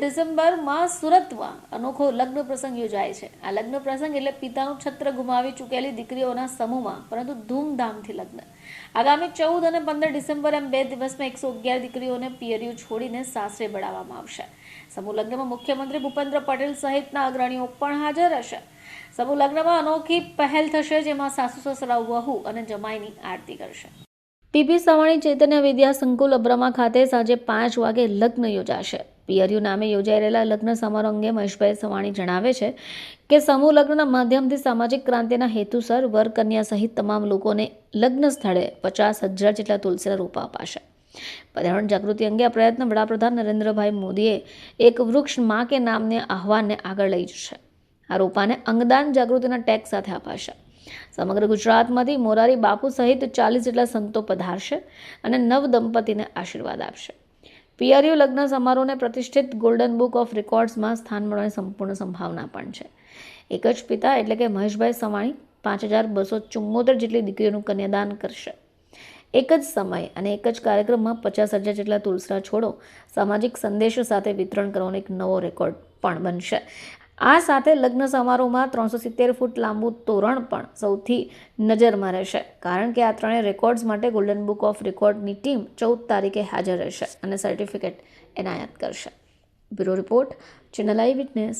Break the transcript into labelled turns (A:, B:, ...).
A: ડિસેમ્બરમાં સુરતમાં અનોખો લગ્ન પ્રસંગ યોજાય છે. આ લગ્ન પ્રસંગ એટલે પિતાનું છત્ર ગુમાવી ચૂકેલી દીકરીઓના સમૂહમાં પરંતુ ધૂમધામથી લગ્ન. આગામી 14 અને 15 ડિસેમ્બર એમ 2 દિવસમાં 111 દીકરીઓને પિયરિયું છોડીને સાસરે બળાવવામાં આવશે. સમૂહ લગ્નમાં મુખ્યમંત્રી ભૂપેન્દ્ર પટેલ સહિતના અગ્રણીઓ પણ હાજર રહેશે. સમૂહ લગ્નમાં અનોખી પહેલ થશે, જેમાં સાસુ સસરા, વહુ અને જમાઈની આરતી કરશે. પીપી સવાણી ચૈતન્ય વિદ્યા સંકુલ અબ્રમા ખાતે સાંજે 5 વાગે લગ્ન યોજાશે. પિયરિયું નામે યોજાઈ રહેલા લગ્ન સમારોહ અંગે મહેશભાઈ સવાણી જણાવે છે કે સમૂહ લગ્નના માધ્યમથી સામાજિક ક્રાંતિના હેતુસર વર કન્યા સહિત તમામ લોકોને લગ્ન સ્થળે 50,000 જેટલા તુલસીના રોપા અપાશે. પર્યાવરણ જાગૃતિ અંગે આ પ્રયત્ન વડાપ્રધાન નરેન્દ્રભાઈ મોદીએ એક વૃક્ષ માં કે નામને આહવાનને આગળ લઈ જશે. આ રોપાને અંગદાન જાગૃતિના ટેગ સાથે અપાશે. સમગ્ર ગુજરાતમાંથી મોરારી બાપુ સહિત 40 જેટલા સંતો પધારશે અને નવ દંપતીને આશીર્વાદ આપશે. પિયરિયું લગ્ન સમારોહને પ્રતિષ્ઠિત ગોલ્ડન બુક ઓફ રેકોર્ડ્સમાં સ્થાન મળવાની સંપૂર્ણ સંભાવના પણ છે. એક જ પિતા એટલે કે મહેશભાઈ સવાણી 5,274 જેટલી દીકરીઓનું કન્યાદાન કરશે. એક જ સમય અને એક જ કાર્યક્રમમાં 50,000 જેટલા તુલસીના છોડો સામાજિક સંદેશો સાથે વિતરણ કરવાનો એક નવો રેકોર્ડ પણ બનશે. આ સાથે લગ્ન સમારોહમાં 370 ફૂટ લાંબુ તોરણ પણ સૌથી નજરમાં રહેશે, કારણ કે આ ત્રણેય રેકોર્ડ્સ માટે ગોલ્ડન બુક ઓફ રેકોર્ડની ટીમ 14 તારીખે હાજર રહેશે અને સર્ટિફિકેટ એનાયત કરશે. બ્યુરો રિપોર્ટ, ચેનલ આઈ વિટનેસ.